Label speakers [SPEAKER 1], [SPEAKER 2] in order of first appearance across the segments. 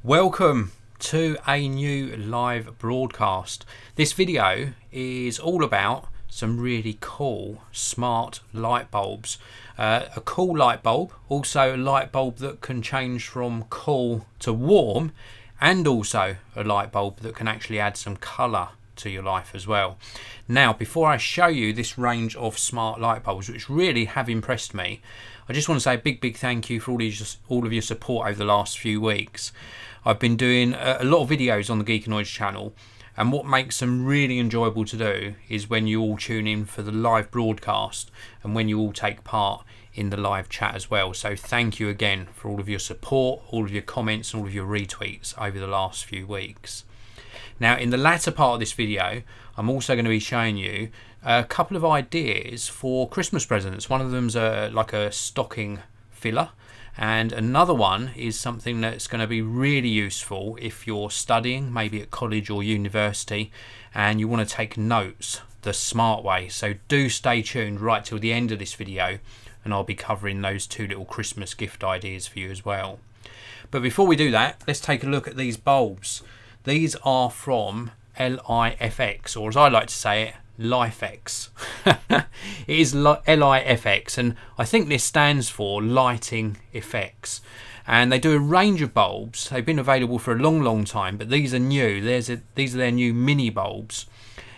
[SPEAKER 1] Welcome to a new live broadcast. This video is all about some really cool smart light bulbs. A cool light bulb, also a light bulb that can change from cool to warm, and also a light bulb that can actually add some colour to your life as well. Now, before I show you this range of smart light bulbs, which really have impressed me, I just want to say a big thank you for all of your support over the last few weeks. I've been doing a lot of videos on the Geekanoids channel, and what makes them really enjoyable to do is when you all tune in for the live broadcast and when you all take part in the live chat as well. So thank you again for all of your support, all of your comments, and all of your retweets over the last few weeks. Now, in the latter part of this video, I'm also going to be showing you a couple of ideas for Christmas presents. One of them's like a stocking filler, and another one is something that's going to be really useful if you're studying, maybe at college or university, and you want to take notes the smart way. So do stay tuned right till the end of this video, and I'll be covering those two little Christmas gift ideas for you as well. But before we do that, let's take a look at these bulbs. These are from LIFX, or as I like to say it, LIFX. It is LIFX, and I think this stands for Lighting Effects. And they do a range of bulbs. They've been available for a long time, but these are new. These are their new mini bulbs.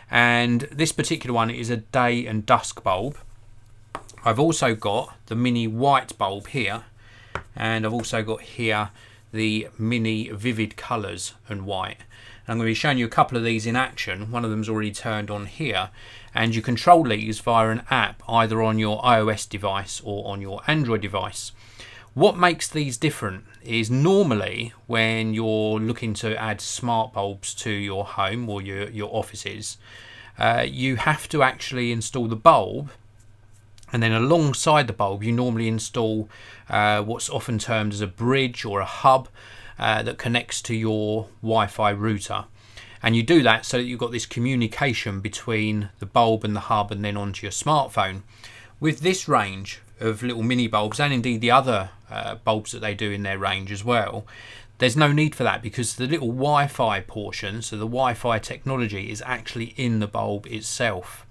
[SPEAKER 1] And this particular one is a day and dusk bulb. I've also got the mini white bulb here, and I've also got here the mini vivid colours and white. And I'm going to be showing you a couple of these in action. One of them's already turned on here, and you control these via an app either on your iOS device or on your Android device. What makes these different is normally when you're looking to add smart bulbs to your home or your offices, you have to actually install the bulb, and then alongside the bulb you normally install what's often termed as a bridge or a hub that connects to your Wi-Fi router. And you do that so that you've got this communication between the bulb and the hub and then onto your smartphone. With this range of little mini bulbs, and indeed the other bulbs that they do in their range as well, there's no need for that because the little Wi-Fi portion, so the Wi-Fi technology, is actually in the bulb itself.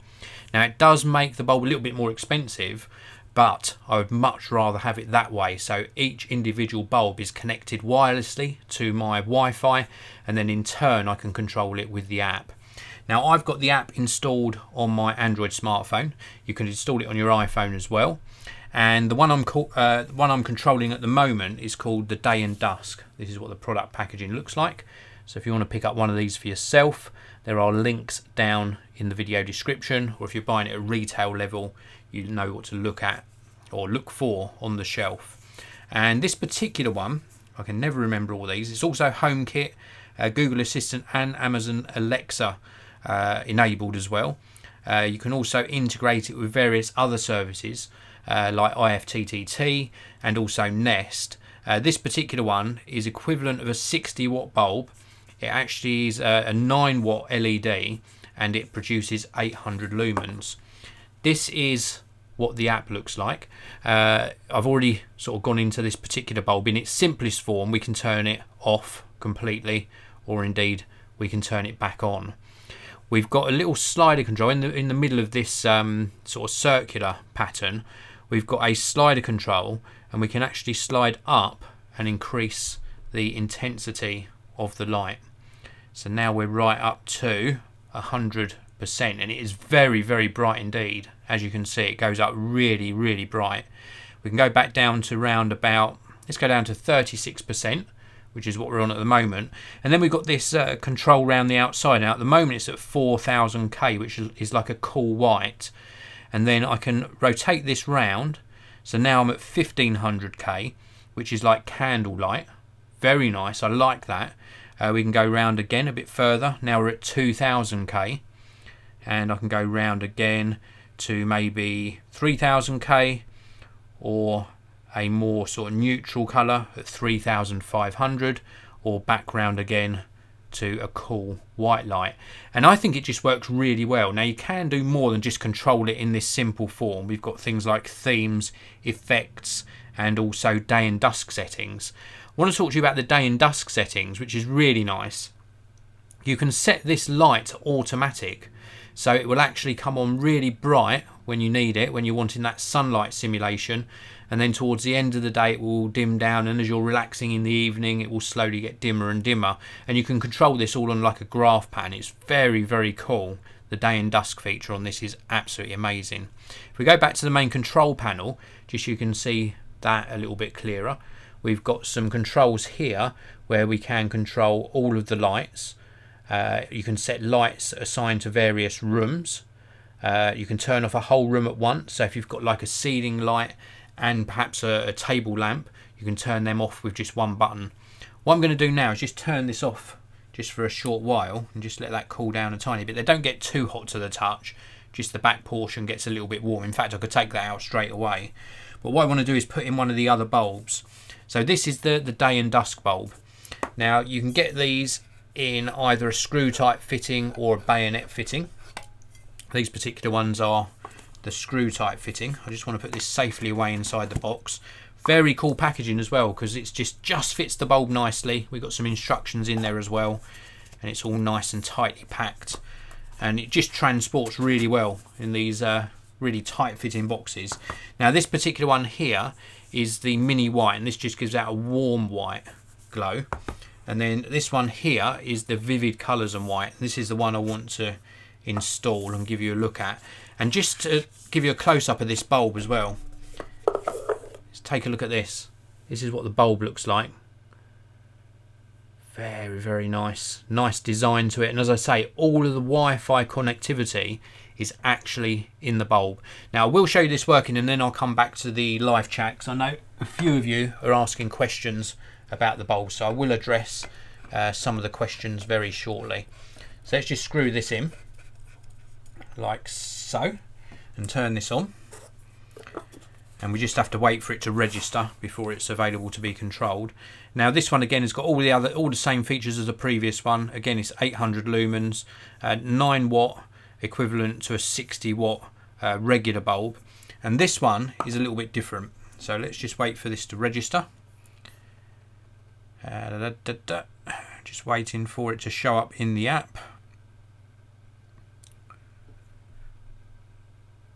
[SPEAKER 1] Now, it does make the bulb a little bit more expensive, but I would much rather have it that way. So each individual bulb is connected wirelessly to my Wi-Fi, and then in turn I can control it with the app. Now, I've got the app installed on my Android smartphone. You can install it on your iPhone as well. And the one I'm controlling at the moment is called the Day and Dusk. This is what the product packaging looks like. So if you want to pick up one of these for yourself, there are links down in the video description, or if you're buying it at retail level, you know what to look at or look for on the shelf. And this particular one, I can never remember all these, it's also HomeKit, Google Assistant and Amazon Alexa enabled as well. You can also integrate it with various other services like Ifttt and also Nest. This particular one is equivalent of a 60 watt bulb. It actually is a 9 watt LED, and it produces 800 lumens. This is what the app looks like. I've already sort of gone into this particular bulb. In its simplest form, we can turn it off completely, or indeed we can turn it back on. We've got a little slider control in the middle of this sort of circular pattern. We've got a slider control, and we can actually slide up and increase the intensity of the light. So now we're right up to 100%, and it is very bright indeed. As you can see, it goes up really bright. We can go back down to round about, let's go down to 36%, which is what we're on at the moment. And then we've got this control round the outside. Now at the moment it's at 4000K, which is like a cool white. And then I can rotate this round, so now I'm at 1500K, which is like candlelight. Very nice, I like that. We can go round again a bit further. Now we're at 2000K, and I can go round again to maybe 3000K, or a more sort of neutral colour at 3500, or back round again to a cool white light. And I think it just works really well. Now you can do more than just control it in this simple form. We've got things like themes, effects, and also day and dusk settings. want to talk to you about the day and dusk settings, which is really nice. You can set this light to automatic, so it will actually come on really bright when you need it, when you're wanting that sunlight simulation, and then towards the end of the day it will dim down, and as you're relaxing in the evening it will slowly get dimmer and dimmer, and you can control this all on like a graph pattern. It's very, very cool. The day and dusk feature on this is absolutely amazing. If we go back to the main control panel, just so you can see that a little bit clearer, we've got some controls here where we can control all of the lights. You can set lights assigned to various rooms. You can turn off a whole room at once, so if you've got like a ceiling light and perhaps a table lamp, you can turn them off with just one button. What I'm going to do now is just turn this off just for a short while and just let that cool down a tiny bit. They don't get too hot to the touch, just the back portion gets a little bit warm. In fact, I could take that out straight away. But what I want to do is put in one of the other bulbs. So this is the day and dusk bulb. Now you can get these in either a screw type fitting or a bayonet fitting. These particular ones are the screw type fitting. I just want to put this safely away inside the box. Very cool packaging as well, because it's just fits the bulb nicely. We've got some instructions in there as well, and it's all nice and tightly packed, and it just transports really well in these really tight fitting boxes. Now this particular one here is the mini white, and this just gives out a warm white glow. And then this one here is the vivid colours and white. This is the one I want to install and give you a look at. And just to give you a close-up of this bulb as well, let's take a look at this. This is what the bulb looks like. Very, very nice. Nice design to it. And as I say, all of the Wi-Fi connectivity is actually in the bulb. Now I will show you this working, and then I'll come back to the live chat, because I know a few of you are asking questions about the bulb, so I will address some of the questions very shortly. So let's just screw this in like so and turn this on, and we just have to wait for it to register before it's available to be controlled. Now this one again has got all the same features as the previous one. Again, it's 800 lumens, 9 watt equivalent to a 60 watt regular bulb, and this one is a little bit different. So let's just wait for this to register. Just waiting for it to show up in the app.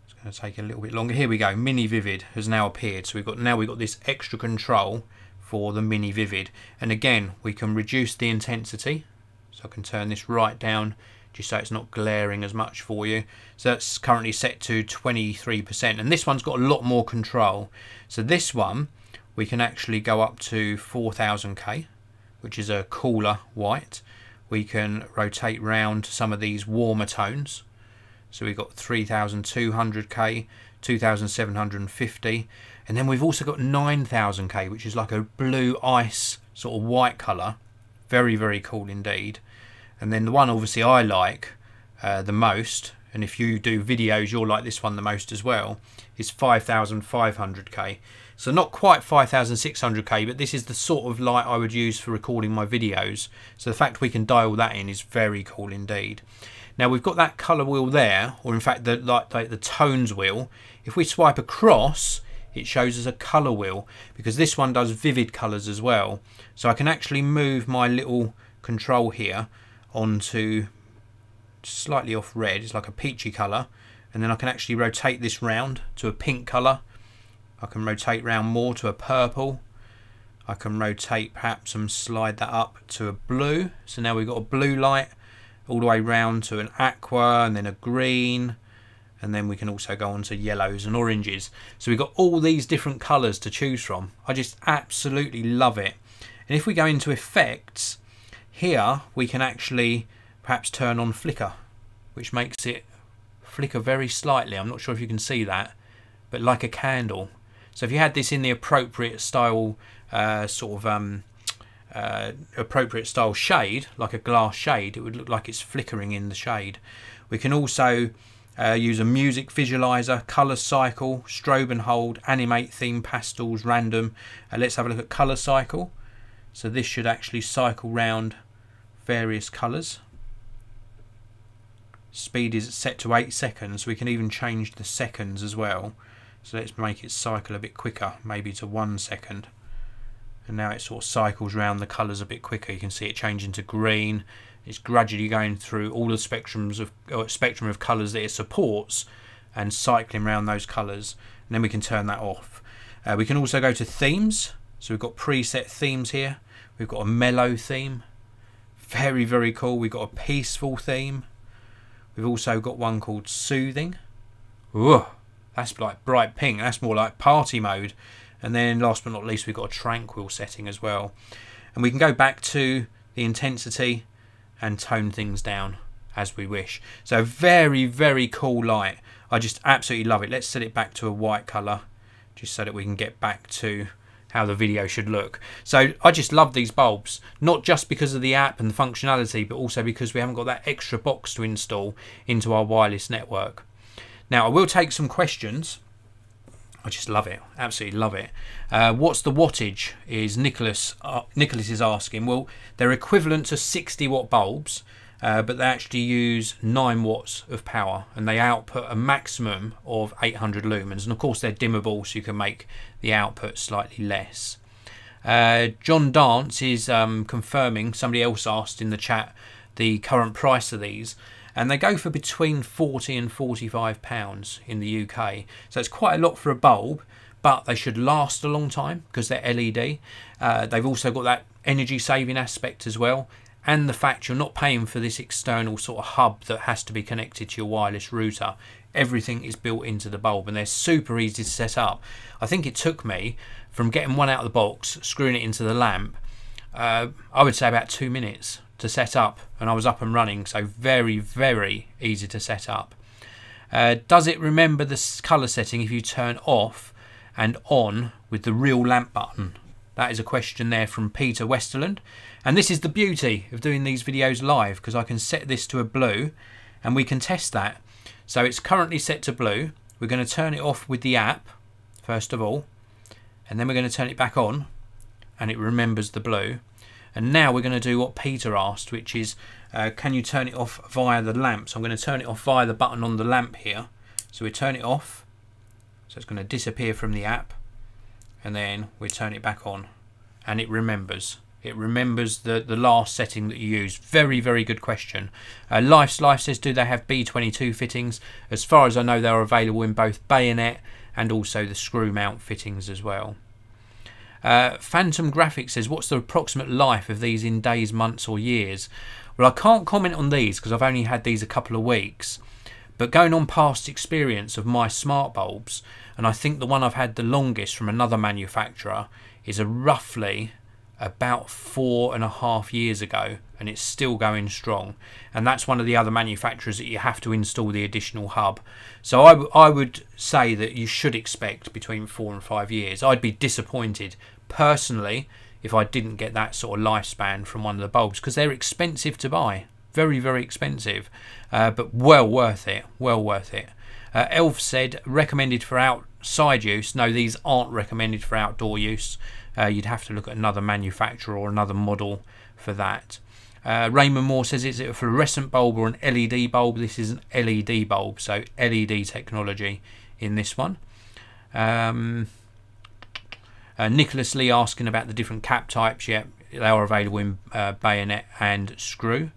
[SPEAKER 1] It's going to take a little bit longer. Here we go. Mini Vivid has now appeared. So we've got this extra control for the Mini Vivid, and again we can reduce the intensity. So I can turn this right down just so it's not glaring as much for you. So that's currently set to 23%, and this one's got a lot more control. So this one we can actually go up to 4000K, which is a cooler white. We can rotate round to some of these warmer tones. So we've got 3200K, 2750, and then we've also got 9000K, which is like a blue ice sort of white colour. Very, very cool indeed. And then the one obviously I like the most, and if you do videos you'll like this one the most as well, is 5500K. So not quite 5600K, but this is the sort of light I would use for recording my videos. So the fact we can dial that in is very cool indeed. Now we've got that colour wheel there, or in fact the tones wheel. If we swipe across, it shows us a colour wheel, because this one does vivid colours as well. So I can actually move my little control here onto slightly off red. It's like a peachy colour, and then I can actually rotate this round to a pink colour. I can rotate round more to a purple. I can rotate perhaps and slide that up to a blue. So now we've got a blue light all the way round to an aqua, and then a green, and then we can also go on to yellows and oranges. So we've got all these different colours to choose from. I just absolutely love it. And if we go into effects, here we can actually perhaps turn on Flickr, which makes it flicker very slightly. I'm not sure if you can see that, but like a candle. So if you had this in the appropriate style appropriate style shade, like a glass shade, it would look like it's flickering in the shade. We can also use a music visualizer, color cycle, strobe and hold, animate, theme, pastels, random. Let's have a look at color cycle. So this should actually cycle round various colors. Speed is set to 8 seconds. We can even change the seconds as well. So let's make it cycle a bit quicker, maybe to 1 second. and now it sort of cycles around the colours a bit quicker. You can see it changing to green. It's gradually going through all the spectrum of colours that it supports and cycling around those colours, and then we can turn that off. We can also go to themes. So we've got preset themes here. We've got a mellow theme, very, very cool. We've got a peaceful theme. We've also got one called soothing. Ooh, that's like bright pink. That's more like party mode. And then last but not least, we've got a tranquil setting as well. And we can go back to the intensity and tone things down as we wish. So very, very cool light. I just absolutely love it. Let's set it back to a white colour, just so that we can get back to how the video should look. So I just love these bulbs, not just because of the app and the functionality, but also because we haven't got that extra box to install into our wireless network. Now I will take some questions. I just love it, absolutely love it. What's the wattage, is Nicholas is asking. Well, they're equivalent to 60 watt bulbs, but they actually use 9 watts of power, and they output a maximum of 800 lumens, and of course they're dimmable, so you can make the output slightly less. John Dance is confirming, somebody else asked in the chat, the current price of these, and they go for between £40 and £45 in the UK, so it's quite a lot for a bulb, but they should last a long time because they're LED. They've also got that energy saving aspect as well, and the fact you're not paying for this external sort of hub that has to be connected to your wireless router. Everything is built into the bulb, and they're super easy to set up. I think it took me, from getting one out of the box, screwing it into the lamp, I would say about 2 minutes to set up, and I was up and running. So very, very easy to set up. Does it remember the colour setting if you turn off and on with the real lamp button? That is a question there from Peter Westerland. And this is the beauty of doing these videos live, because I can set this to a blue and we can test that. So it's currently set to blue. We're going to turn it off with the app first of all, and then we're going to turn it back on and it remembers the blue. And now we're going to do what Peter asked, which is can you turn it off via the lamp? So I'm going to turn it off via the button on the lamp here. So we turn it off, so it's going to disappear from the app, and then we turn it back on and it remembers. It remembers the last setting that you used. Very, very good question. Life says, do they have B22 fittings? As far as I know, they're available in both bayonet and also the screw mount fittings as well. Phantom Graphics says, what's the approximate life of these in days, months or years? Well, I can't comment on these because I've only had these a couple of weeks. But going on past experience of my smart bulbs, and I think the one I've had the longest from another manufacturer is a roughly about 4.5 years ago, and it's still going strong. And that's one of the other manufacturers that you have to install the additional hub. So I would say that you should expect between 4 and 5 years. I'd be disappointed personally if I didn't get that sort of lifespan from one of the bulbs, because they're expensive to buy. Very, very expensive, but well worth it, well worth it. Elf said, recommended for outside use. No, these aren't recommended for outdoor use. You'd have to look at another manufacturer or another model for that. Raymond Moore says, is it a fluorescent bulb or an LED bulb? This is an LED bulb, so LED technology in this one. Nicholas Lee asking about the different cap types. Yeah, they are available in bayonet and screw.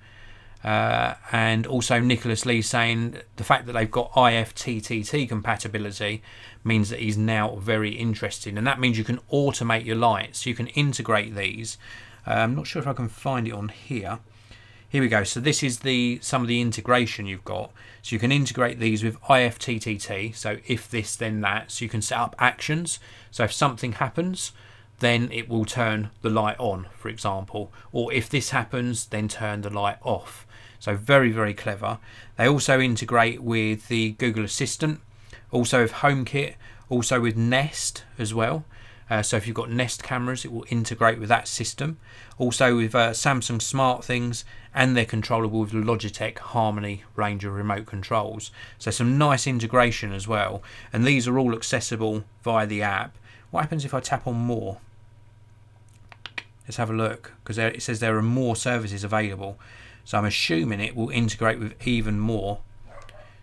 [SPEAKER 1] And also Nicholas Lee saying the fact that they've got Ifttt compatibility means that he's now very interested, and that means you can automate your lights. You can integrate these. I'm not sure if I can find it on here. Here we go. So this is some of the integration you've got. So you can integrate these with Ifttt. So if this then that, so you can set up actions. So if something happens, then it will turn the light on, for example, or if this happens, then turn the light off. So very, very clever. They also integrate with the Google Assistant, also with HomeKit, also with Nest as well. So if you've got Nest cameras, it will integrate with that system. Also with Samsung Smart Things, and they're controllable with the Logitech Harmony range of remote controls. So some nice integration as well. And these are all accessible via the app. What happens if I tap on more? Let's have a look, because it says there are more services available. So I'm assuming it will integrate with even more.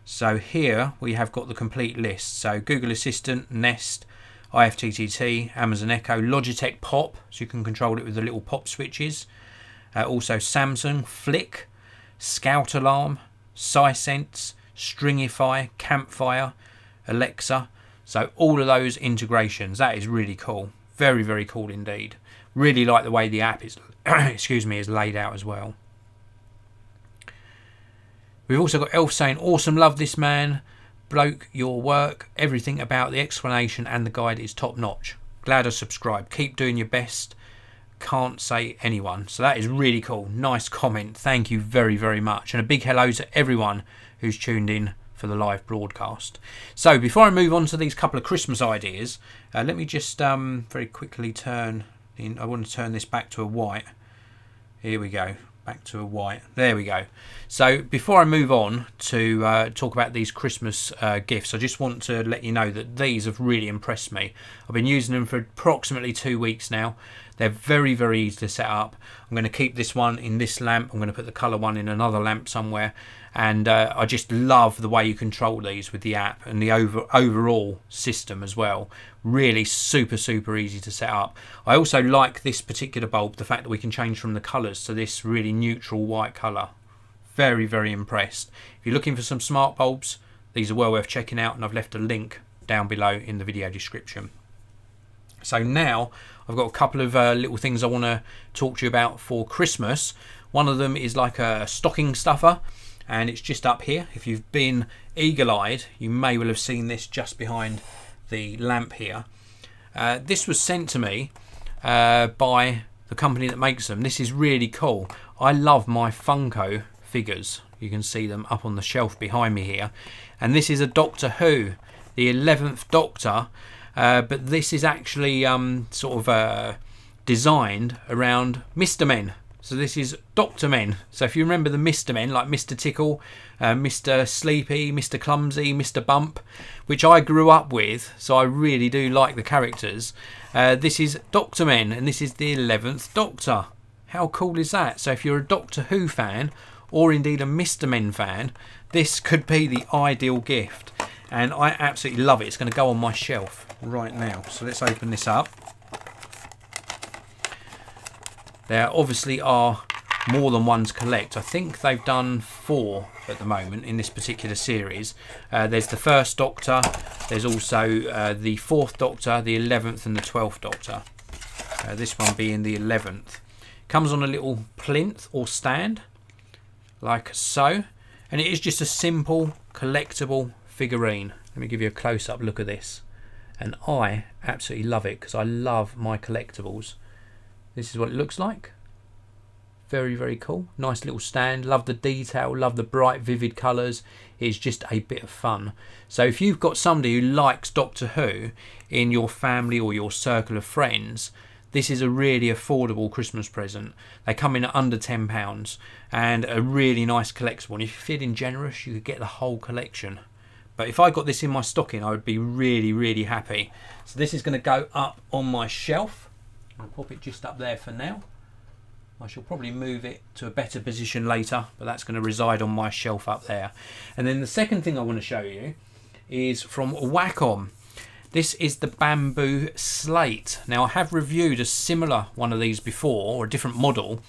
[SPEAKER 1] So here we have got the complete list. So Google Assistant, Nest, IFTTT, Amazon Echo, Logitech Pop, so you can control it with the little pop switches. Also Samsung, Flick, Scout Alarm, Sisense, Stringify, Campfire, Alexa. So all of those integrations, that is really cool. Very, very cool indeed. Really like the way the app is excuse me, is laid out as well. We've also got Elf saying, awesome, love this man. Bloke, your work, everything about the explanation and the guide is top notch. Glad I subscribed. Keep doing your best. Can't say anyone. So that is really cool. Nice comment. Thank you very, very much. And a big hello to everyone who's tuned in for the live broadcast. So before I move on to these couple of Christmas ideas, let me just very quickly turn in. I want to turn this back to a white. Here we go. Back to a white. There we go. So before I move on to talk about these Christmas gifts, I just want to let you know that these have really impressed me. I've been using them for approximately 2 weeks now. They're very, very easy to set up. I'm going to keep this one in this lamp. I'm going to put the colour one in another lamp somewhere. And I just love the way you control these with the app and the overall system as well. Really super, super easy to set up. I also like this particular bulb, the fact that we can change from the colours to this really neutral white colour. Very, very impressed. If you're looking for some smart bulbs, these are well worth checking out, and I've left a link down below in the video description. So now I've got a couple of little things I want to talk to you about for Christmas. One of them is like a stocking stuffer, and it's just up here. If you've been eagle-eyed, you may well have seen this just behind the lamp here. This was sent to me by the company that makes them. This is really cool. I love my Funko figures. You can see them up on the shelf behind me here. And this is a Doctor Who, the 11th Doctor, but this is actually sort of designed around Mr. Men. So this is Dr. Men. So if you remember the Mr. Men, like Mr. Tickle, Mr. Sleepy, Mr. Clumsy, Mr. Bump, which I grew up with, so I really do like the characters. This is Dr. Men, and this is the 11th Doctor. How cool is that? So if you're a Doctor Who fan, or indeed a Mr. Men fan, this could be the ideal gift. And I absolutely love it. It's going to go on my shelf right now. So let's open this up. There obviously are more than one to collect. I think they've done 4 at the moment in this particular series. There's the 1st Doctor, there's also the 4th Doctor, the 11th and the 12th Doctor. This one being the 11th. Comes on a little plinth or stand, like so. And it is just a simple collectible figurine. Let me give you a close-up look at this. And I absolutely love it because I love my collectibles. This is what it looks like. Very, very cool. Nice little stand. Love the detail. Love the bright, vivid colours. It's just a bit of fun. So if you've got somebody who likes Doctor Who in your family or your circle of friends, this is a really affordable Christmas present. They come in at under £10 and a really nice collectible. And if you're feeling generous, you could get the whole collection. But if I got this in my stocking, I would be really, really happy. So this is going to go up on my shelf. I'll pop it just up there for now. I shall probably move it to a better position later, but that's going to reside on my shelf up there. And then the second thing I want to show you is from Wacom. This is the Bamboo Slate. Now I have reviewed a similar one of these before, or a different model.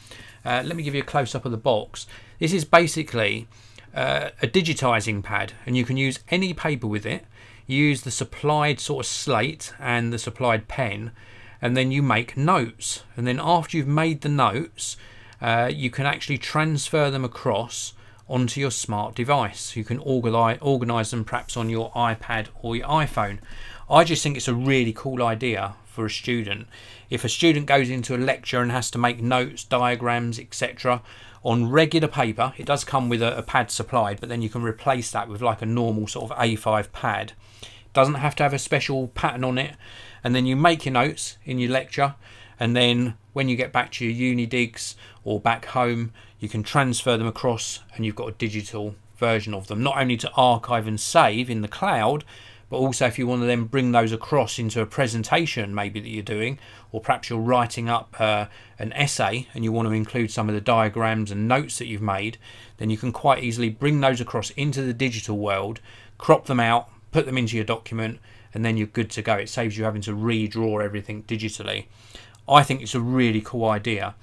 [SPEAKER 1] Let me give you a close-up of the box. This is basically a digitizing pad, and you can use any paper with it. You use the supplied sort of slate and the supplied pen, and then you make notes. And then after you've made the notes, you can actually transfer them across onto your smart device. You can organise them perhaps on your iPad or your iPhone. I just think it's a really cool idea for a student. If a student goes into a lecture and has to make notes, diagrams, etc. on regular paper, it does come with a pad supplied, but then you can replace that with like a normal sort of A5 pad. It doesn't have to have a special pattern on it. And then you make your notes in your lecture, and then when you get back to your uni digs or back home, you can transfer them across and you've got a digital version of them, not only to archive and save in the cloud, but also if you want to then bring those across into a presentation maybe that you're doing, or perhaps you're writing up an essay and you want to include some of the diagrams and notes that you've made, then you can quite easily bring those across into the digital world, crop them out, put them into your document, and then you're good to go. It saves you having to redraw everything digitally. I think it's a really cool idea.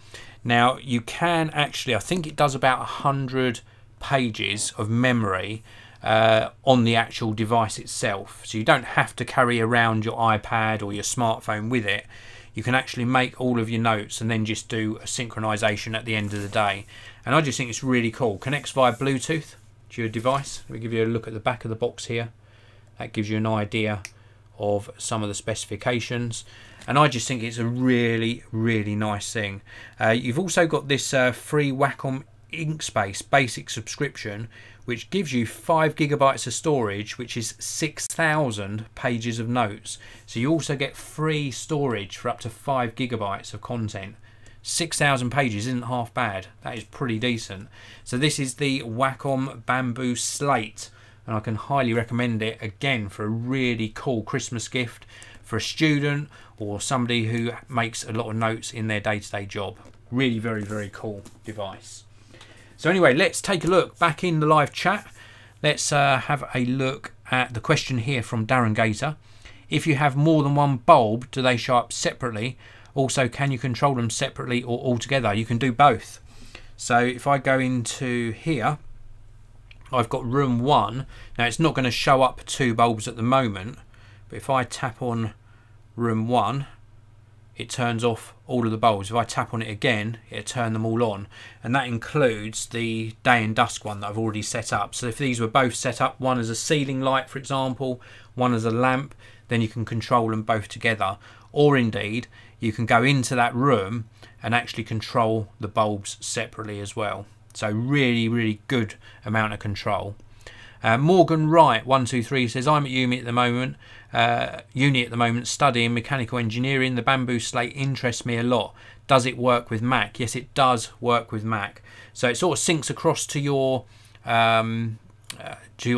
[SPEAKER 1] Now you can actually, I think it does about 100 pages of memory on the actual device itself, so you don't have to carry around your iPad or your smartphone with it. You can actually make all of your notes and then just do a synchronization at the end of the day, and I just think it's really cool. Connects via Bluetooth to your device. Let me give you a look at the back of the box here. That gives you an idea of some of the specifications, and I just think it's a really nice thing. You've also got this free Wacom Inkspace basic subscription, which gives you 5 GB of storage, which is 6,000 pages of notes. So you also get free storage for up to 5 GB of content. 6,000 pages isn't half bad. That is pretty decent. So this is the Wacom Bamboo Slate, and I can highly recommend it, again, for a really cool Christmas gift for a student or somebody who makes a lot of notes in their day-to-day job. Really very cool device. So anyway, let's take a look back in the live chat. Let's have a look at the question here from Darren Gator. If you have more than one bulb, do they show up separately? Also, can you control them separately or all together? You can do both. So if I go into here, I've got room 1. Now it's not going to show up 2 bulbs at the moment, but if I tap on room 1, it turns off all of the bulbs. If I tap on it again, it'll turn them all on, and that includes the day and dusk one that I've already set up. So if these were both set up, one as a ceiling light for example, one as a lamp, then you can control them both together, or indeed you can go into that room and actually control the bulbs separately as well. So really good amount of control. Morgan Wright 123 says, I'm at uni at the moment studying mechanical engineering. The Bamboo Slate interests me a lot. Does it work with Mac? Yes, it does work with Mac. So it sort of syncs across to your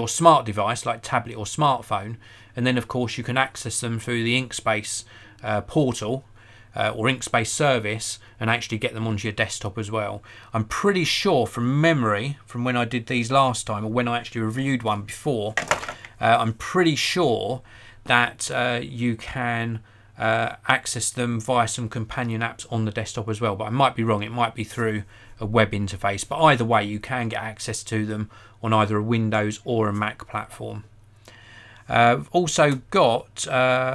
[SPEAKER 1] smart device like tablet or smartphone, and then of course you can access them through the Inkspace portal or Inkspace service and actually get them onto your desktop as well. I'm pretty sure from memory, from when I did these last time, or when I actually reviewed one before, I'm pretty sure that you can access them via some companion apps on the desktop as well, but I might be wrong. It might be through a web interface, but either way you can get access to them on either a Windows or a Mac platform. Also got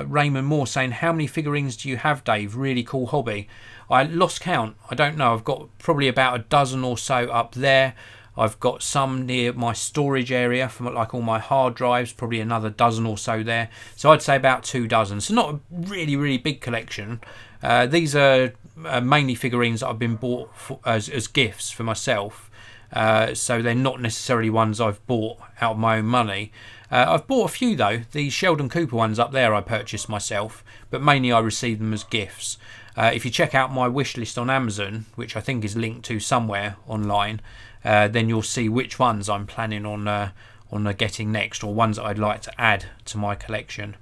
[SPEAKER 1] Raymond Moore saying, how many figurines do you have, Dave? Really cool hobby. I lost count. I don't know. I've got probably about a dozen or so up there. I've got some near my storage area for like all my hard drives, probably another dozen or so there. So I'd say about 2 dozen. So not a really big collection. These are mainly figurines that I've been bought for, as gifts for myself. So they're not necessarily ones I've bought out of my own money. I've bought a few though. The Sheldon Cooper ones up there I purchased myself, but mainly I received them as gifts. If you check out my wish list on Amazon, which I think is linked to somewhere online, then you'll see which ones I'm planning on getting next, or ones that I'd like to add to my collection.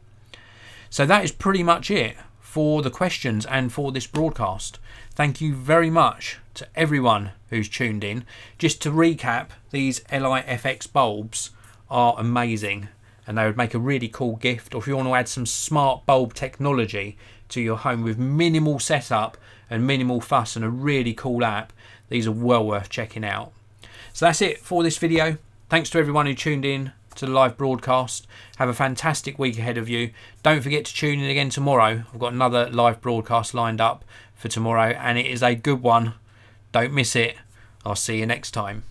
[SPEAKER 1] So that is pretty much it for the questions and for this broadcast. Thank you very much to everyone who's tuned in. Just to recap, these LIFX bulbs are amazing, and they would make a really cool gift, or if you want to add some smart bulb technology to your home with minimal setup and minimal fuss and a really cool app, these are well worth checking out. So that's it for this video. Thanks to everyone who tuned in to the live broadcast. Have a fantastic week ahead of you. Don't forget to tune in again tomorrow. I've got another live broadcast lined up for tomorrow, and it is a good one. Don't miss it. I'll see you next time.